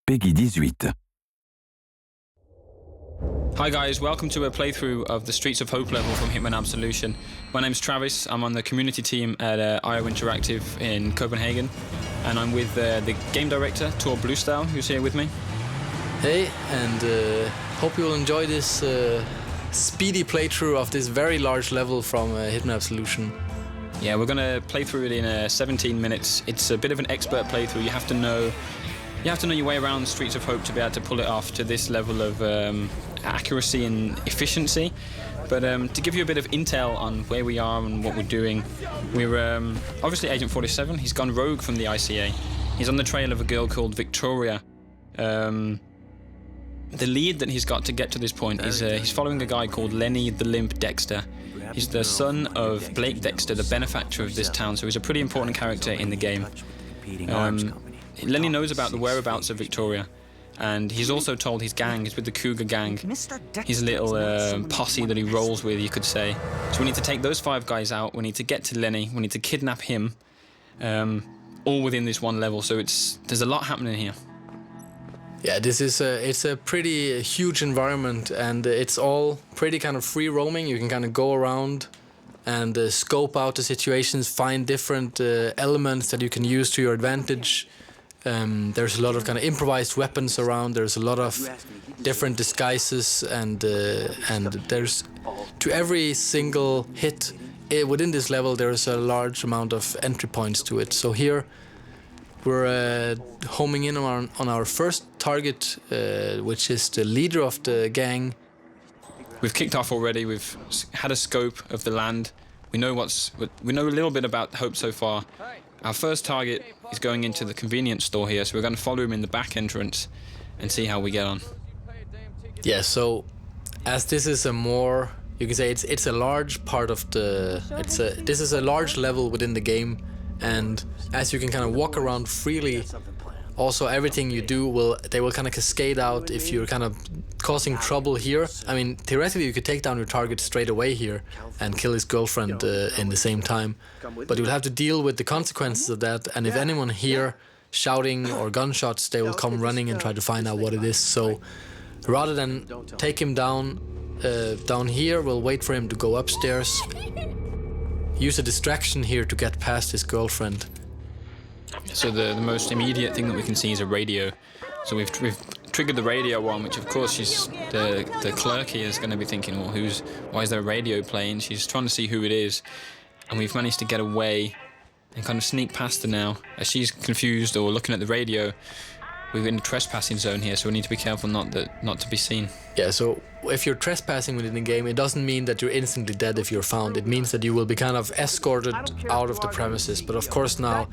Peggy 18. Hi guys, welcome to a playthrough of the Streets of Hope level from Hitman Absolution. My name's Travis, I'm on the community team at IO Interactive in Copenhagen, and I'm with the Game Director Tore Blystad, who's here with me. Hey, and hope you will enjoy this speedy playthrough of this very large level from Hitman Absolution. Yeah, we're going to play through it in 17 minutes. It's a bit of an expert playthrough. You have to know your way around the Streets of Hope to be able to pull it off to this level of accuracy and efficiency. But to give you a bit of intel on where we are and what we're doing, we're obviously Agent 47. He's gone rogue from the ICA. He's on the trail of a girl called Victoria. The lead that he's got to get to this point is he's following a guy called Lenny the Limp Dexter. He's the son of Blake Dexter, the benefactor of this town, so he's a pretty important character in the game. Lenny knows about the whereabouts of Victoria, and he's also told his gang is with the Cougar gang, his little posse that he rolls with, you could say. So we need to take those 5 guys out, we need to get to Lenny, we need to kidnap him, all within this one level, so there's a lot happening here. Yeah, this is it's a pretty huge environment, and it's all pretty kind of free roaming. You can kind of go around and scope out the situations, find different elements that you can use to your advantage. There's a lot of kind of improvised weapons around. There's a lot of different disguises, and there's to every single hit within this level there's a large amount of entry points to it. So here we're homing in on our first target, which is the leader of the gang. We've kicked off already. We've had a scope of the land. We know a little bit about Hope so far. Our first target is going into the convenience store here, so we're going to follow him in the back entrance and see how we get on. Yeah, so as this is a more, you can say it's a large part of this is a large level within the game, and as you can kind of walk around freely, also everything you do they will kind of cascade out if you're kind of causing trouble here. I mean, theoretically you could take down your target straight away here and kill his girlfriend in the same time, but you'll have to deal with the consequences of that, and if anyone here shouting or gunshots, they will come running and try to find out what it is. So rather than take him down here, we'll wait for him to go upstairs, use a distraction here to get past his girlfriend. So the most immediate thing that we can see is a radio. So we've triggered the radio on, which of course the clerk here is going to be thinking, well, why is there a radio playing? She's trying to see who it is, and we've managed to get away and kind of sneak past her now. As she's confused or looking at the radio, we're in the trespassing zone here, so we need to be careful not to be seen. Yeah, so if you're trespassing within the game, it doesn't mean that you're instantly dead if you're found. It means that you will be kind of escorted out of the premises. But of course now,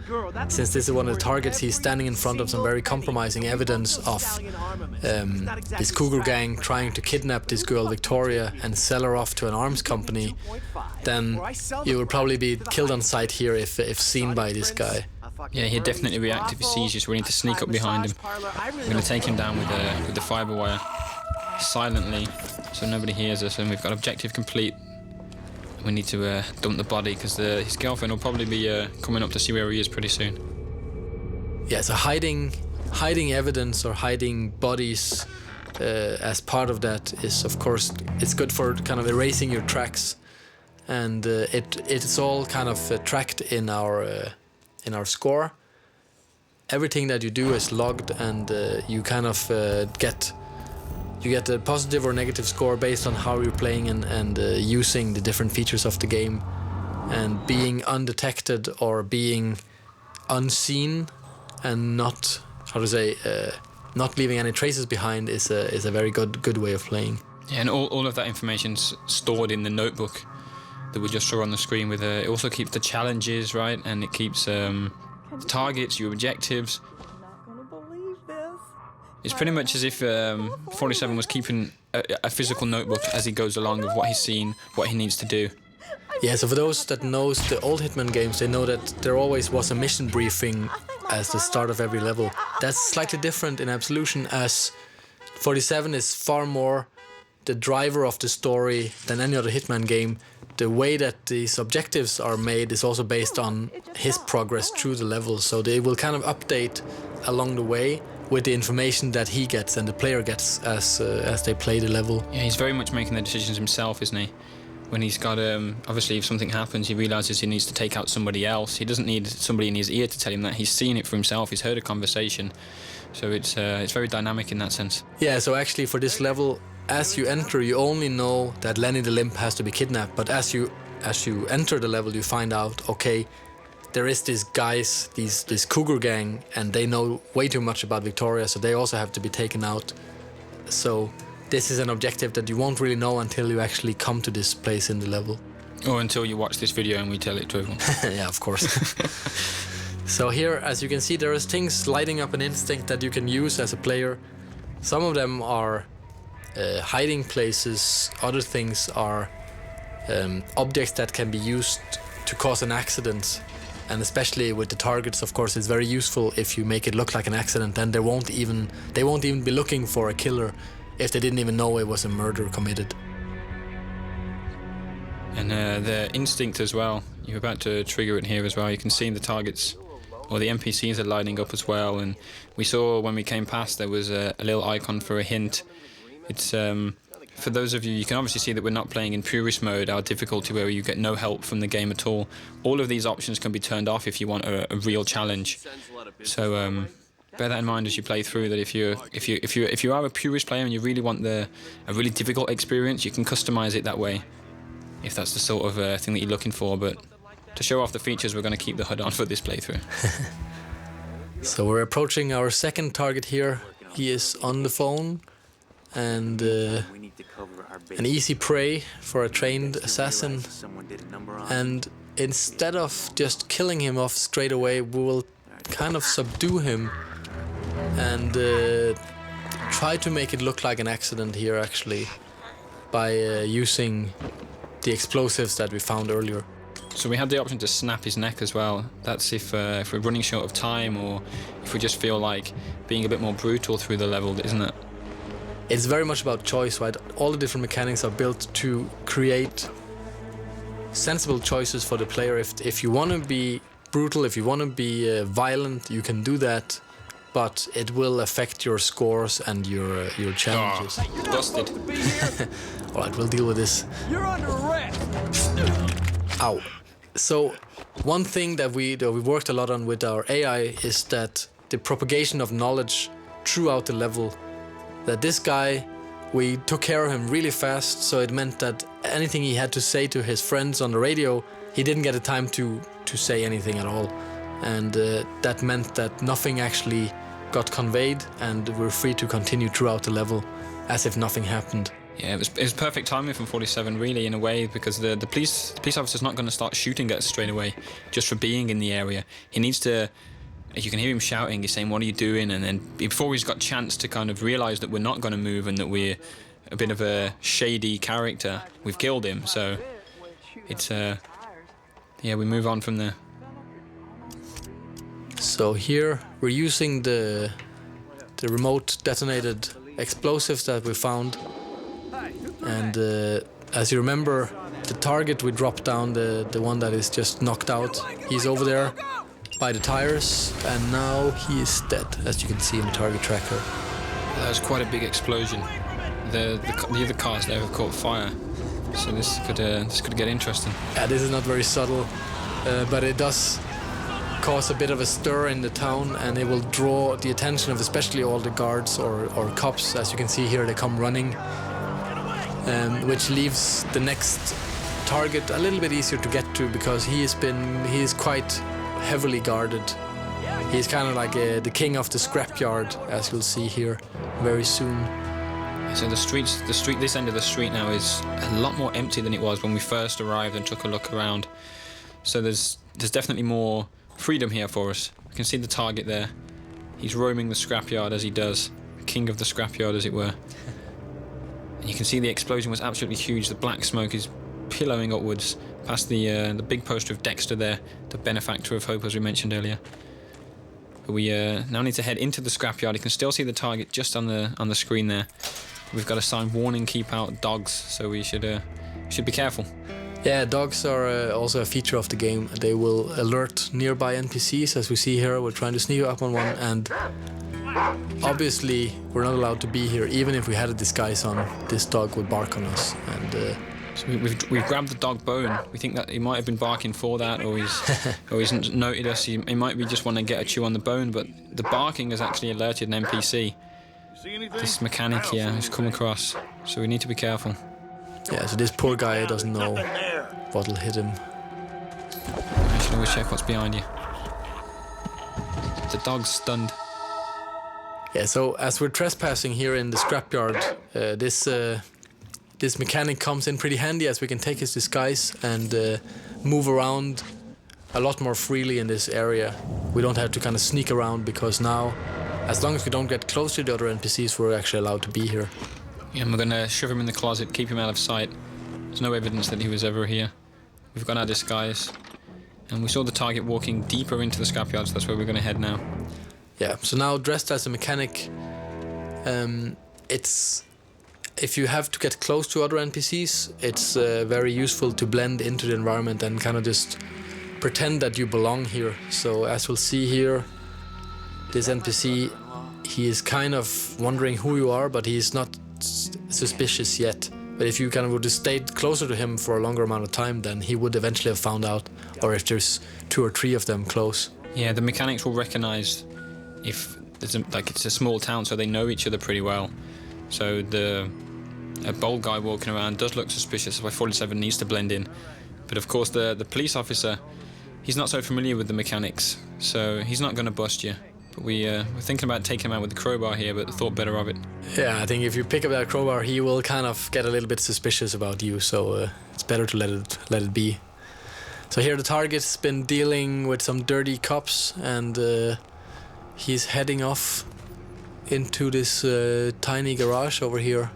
since this is one of the targets, he's standing in front of some very compromising evidence of this Cougar gang trying to kidnap this girl Victoria and sell her off to an arms company, then you will probably be killed on sight here if seen by this guy. Yeah, he'd definitely react if he sees you, so we need to sneak up behind him. We're going to take him down with the fibre wire silently, so nobody hears us, and we've got objective complete. We need to dump the body, because his girlfriend will probably be coming up to see where he is pretty soon. Yeah, so hiding evidence or hiding bodies as part of that is, of course, it's good for kind of erasing your tracks, and it's all kind of tracked in our score. Everything that you do is logged, and you kind of get a positive or negative score based on how you're playing and using the different features of the game. And being undetected or being unseen and not leaving any traces behind is a very good way of playing. Yeah, and all of that information's stored in the notebook that we just saw on the screen. It also keeps the challenges, right, and it keeps the targets, your objectives. It's pretty much as if 47 was keeping a physical notebook as he goes along of what he's seen, what he needs to do. Yeah, so for those that knows the old Hitman games, they know that there always was a mission briefing as the start of every level. That's slightly different in Absolution, as 47 is far more the driver of the story than any other Hitman game. The way that these objectives are made is also based on his progress through the level, so they will kind of update along the way, with the information that he gets and the player gets as they play the level. Yeah, he's very much making the decisions himself, isn't he? When he's got, obviously if something happens, he realises he needs to take out somebody else. He doesn't need somebody in his ear to tell him that. He's seen it for himself, he's heard a conversation. So it's very dynamic in that sense. Yeah, so actually for this level, as you enter, you only know that Lenny the limp has to be kidnapped. But as you enter the level, you find out, okay, there is these guys, this cougar gang, and they know way too much about Victoria, so they also have to be taken out. So this is an objective that you won't really know until you actually come to this place in the level. Or until you watch this video and we tell it to everyone. Yeah, of course. So here, as you can see, there is things lighting up an instinct that you can use as a player. Some of them are hiding places, other things are objects that can be used to cause an accident. And especially with the targets, of course, it's very useful if you make it look like an accident, then they won't even be looking for a killer if they didn't even know it was a murder committed. And the instinct as well, you're about to trigger it here as well. You can see the targets, or the NPCs are lighting up as well. And we saw when we came past there was a little icon for a hint. It's for those of you, you can obviously see that we're not playing in purist mode, our difficulty where you get no help from the game at all. All of these options can be turned off if you want a real challenge. So bear that in mind as you play through, that if you are a purist player and you really want a really difficult experience, you can customize it that way, if that's the sort of thing that you're looking for. But to show off the features, we're going to keep the HUD on for this playthrough. So we're approaching our second target here. He is on the phone, and an easy prey for a trained assassin. And instead of just killing him off straight away, we will kind of subdue him and try to make it look like an accident here, actually, by using the explosives that we found earlier. So we had the option to snap his neck as well. That's if we're running short of time, or if we just feel like being a bit more brutal through the level, isn't it? It's very much about choice, right? All the different mechanics are built to create sensible choices for the player. If you want to be brutal, if you want to be violent, you can do that, but it will affect your scores and your challenges. Oh, busted. All right, we'll deal with this. You're under arrest. Ow. So one thing that we worked a lot on with our AI is that the propagation of knowledge throughout the level. That this guy, we took care of him really fast, so it meant that anything he had to say to his friends on the radio, he didn't get the time to say anything at all. And that meant that nothing actually got conveyed, and we're free to continue throughout the level as if nothing happened. Yeah, it was perfect timing from 47, really, in a way, because the police officer's not going to start shooting at us straight away just for being in the area. He needs to... You can hear him shouting, he's saying, "What are you doing?" And then before he's got a chance to kind of realise that we're not going to move and that we're a bit of a shady character, we've killed him. So it's, yeah, we move on from there. So here we're using the remote detonated explosives that we found. And as you remember, the target we dropped down, the one that is just knocked out, he's over there by the tires, and now he is dead, as you can see in the target tracker. That was quite a big explosion. The other cars there have caught fire, so this could get interesting. Yeah, this is not very subtle, but it does cause a bit of a stir in the town, and it will draw the attention of especially all the guards or cops. As you can see here, they come running, which leaves the next target a little bit easier to get to, because he is quite heavily guarded. He's kind of like the king of the scrapyard, as you'll see here very soon. So this end of the street now is a lot more empty than it was when we first arrived and took a look around. So there's definitely more freedom here for us. We can see the target there. He's roaming the scrapyard as he does, king of the scrapyard, as it were. And you can see the explosion was absolutely huge. The black smoke is pillowing upwards past the big poster of Dexter there, the benefactor of hope, as we mentioned earlier. But we now need to head into the scrapyard. You can still see the target just on the screen there. We've got a sign, "Warning, keep out dogs," so we should be careful. Yeah, dogs are also a feature of the game. They will alert nearby NPCs, as we see here. We're trying to sneak up on one, and obviously we're not allowed to be here. Even if we had a disguise on, this dog would bark on us. And so we've grabbed the dog bone. We think that he might have been barking for that, or he's noted us. He might be just want to get a chew on the bone, but the barking has actually alerted an NPC. This mechanic here who's come across, so we need to be careful. Yeah, so this poor guy doesn't know what'll hit him. I should always check what's behind you. The dog's stunned. Yeah, so as we're trespassing here in the scrapyard, this mechanic comes in pretty handy, as we can take his disguise and move around a lot more freely in this area. We don't have to kind of sneak around, because now, as long as we don't get close to the other NPCs, we're actually allowed to be here. Yeah, and we're gonna shove him in the closet, keep him out of sight. There's no evidence that he was ever here. We've got our disguise, and we saw the target walking deeper into the scrapyard, so that's where we're gonna head now. Yeah, so now dressed as a mechanic, if you have to get close to other NPCs, it's very useful to blend into the environment and kind of just pretend that you belong here. So as we'll see here, this NPC, he is kind of wondering who you are, but he's not suspicious yet. But if you kind of would have stayed closer to him for a longer amount of time, then he would eventually have found out, or if there's 2 or 3 of them close. Yeah, the mechanics will recognize if it's a small town, so they know each other pretty well. So a bold guy walking around does look suspicious. That's why 47 needs to blend in. But of course, the police officer, he's not so familiar with the mechanics, so he's not going to bust you. But we're thinking about taking him out with the crowbar here, but thought better of it. Yeah, I think if you pick up that crowbar, he will kind of get a little bit suspicious about you, so it's better to let it be. So here the target's been dealing with some dirty cops, and he's heading off into this tiny garage over here.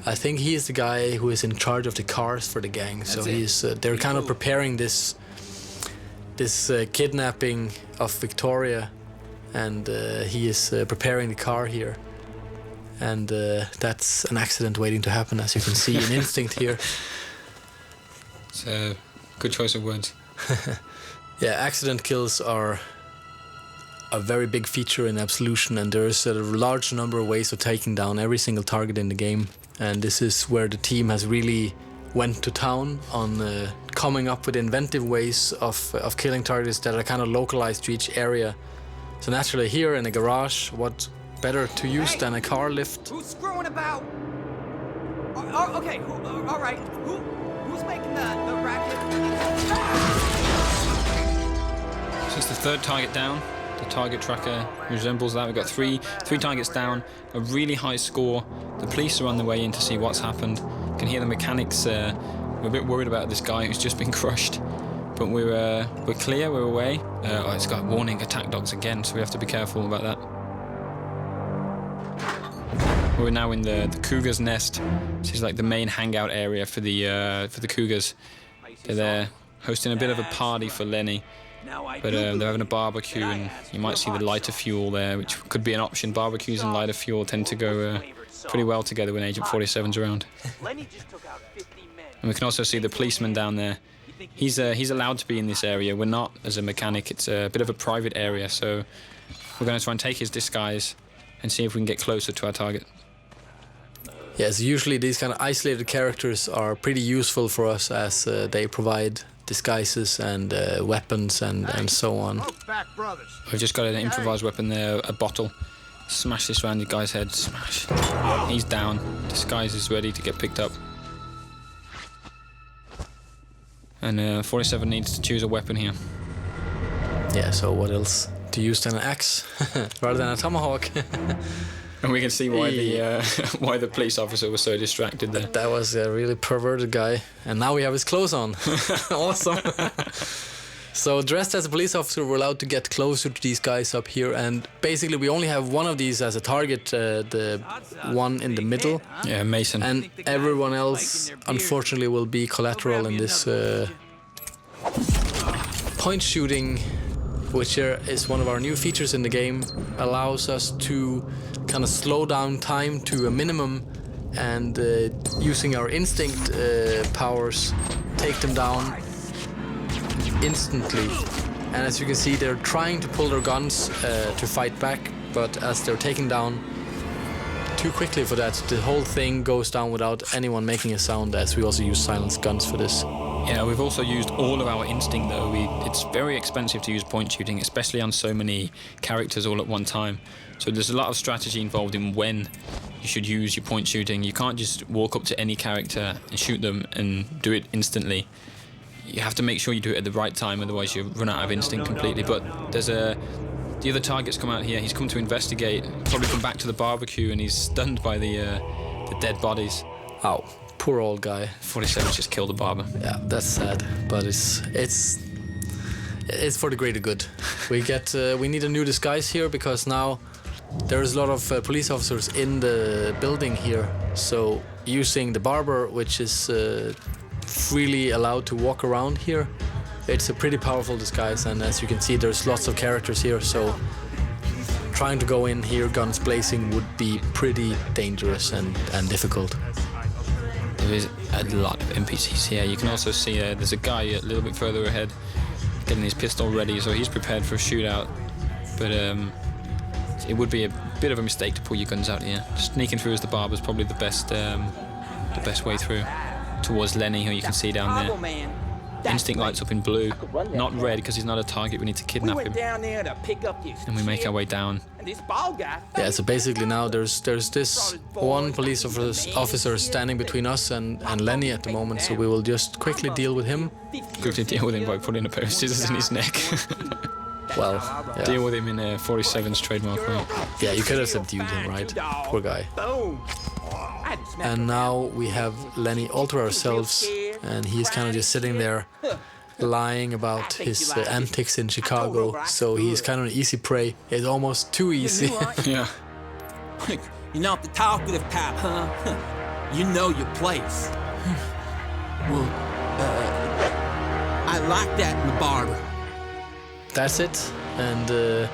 I think he is the guy who is in charge of the cars for the gang. So they're kind of preparing this kidnapping of Victoria, and he is preparing the car here. And that's an accident waiting to happen, as you can see in Instinct here. It's a good choice of words. Yeah, accident kills are a very big feature in Absolution, and there's a large number of ways of taking down every single target in the game. And this is where the team has really went to town on coming up with inventive ways of killing targets that are kind of localized to each area. So naturally here in a garage, what better to use than a car lift? Who's screwing about? Okay, all right. Who's making the racket? So it's the 3rd target down. The target tracker resembles that. We've got three targets down, a really high score. The police are on the way in to see what's happened. You can hear the mechanics. We're a bit worried about this guy who's just been crushed, but we're clear. We're away. It's got warning: attack dogs again. So we have to be careful about that. We're now in the cougar's nest. This is like the main hangout area for the cougars. They're there hosting a bit of a party for Lenny. But they're having a barbecue, and you might see the lighter fuel there, which could be an option. Barbecues and lighter fuel tend to go pretty well together when Agent 47's around. And we can also see the policeman down there. He's allowed to be in this area. We're not, as a mechanic. It's a bit of a private area, so we're going to try and take his disguise and see if we can get closer to our target. Yes, usually these kind of isolated characters are pretty useful for us, as they provide disguises and weapons and so on. We've just got an improvised weapon there, a bottle. Smash this around the guy's head. Smash. He's down. Disguise is ready to get picked up. And 47 needs to choose a weapon here. Yeah, so what else to use than an axe rather than a tomahawk? And we can see why the police officer was so distracted there. That was a really perverted guy. And now we have his clothes on. Awesome. So dressed as a police officer, we're allowed to get closer to these guys up here. And basically we only have one of these as a target, the one in the middle. Yeah, Mason. And everyone else, unfortunately, will be collateral in this point shooting, which is one of our new features in the game, allows us to kind of slow down time to a minimum, and using our instinct powers, take them down instantly. And as you can see, they're trying to pull their guns to fight back, but as they're taken down too quickly for that, the whole thing goes down without anyone making a sound, as we also use silenced guns for this. Yeah, we've also used all of our instinct though. It's very expensive to use point shooting, especially on so many characters all at one time. So there's a lot of strategy involved in when you should use your point shooting. You can't just walk up to any character and shoot them and do it instantly. You have to make sure you do it at the right time, otherwise you run out of instinct completely. But there's the other target's come out here. He's come to investigate, probably come back to the barbecue, and he's stunned by the dead bodies. Ow, poor old guy. 47's just killed the barber. Yeah, that's sad, but it's for the greater good. We need a new disguise here because now there's a lot of police officers in the building here. So using the barber, which is freely allowed to walk around here, it's a pretty powerful disguise, and as you can see there's lots of characters here, so trying to go in here guns blazing would be pretty dangerous and difficult. There is a lot of NPCs here. You can also see there's a guy a little bit further ahead getting his pistol ready, so he's prepared for a shootout. But it would be a bit of a mistake to pull your guns out here. Sneaking through as the barber is probably the best way through. Towards Lenny, who you can see down there. Instinct lights up in blue, not red because he's not a target. We need to kidnap him. And we make our way down. Yeah, so basically now there's this one police officer standing between us and Lenny at the moment, so we will just quickly deal with him. Quickly deal with him by putting a pair of scissors in his neck. Well, yeah. Deal with him in 47's trademark way. Yeah, you could have subdued him, right? Poor guy. And now we have Lenny all to ourselves, and he's kind of just sitting there lying about his antics in Chicago, so he's kind of an easy prey. It's almost too easy. Yeah. You're not the talkative type, huh? You know your place. Well, I like that in the barber. That's it, and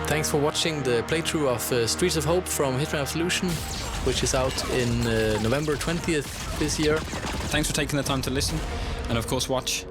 thanks for watching the playthrough of Streets of Hope from Hitman Absolution, which is out in November 20th this year. Thanks for taking the time to listen, and of course watch.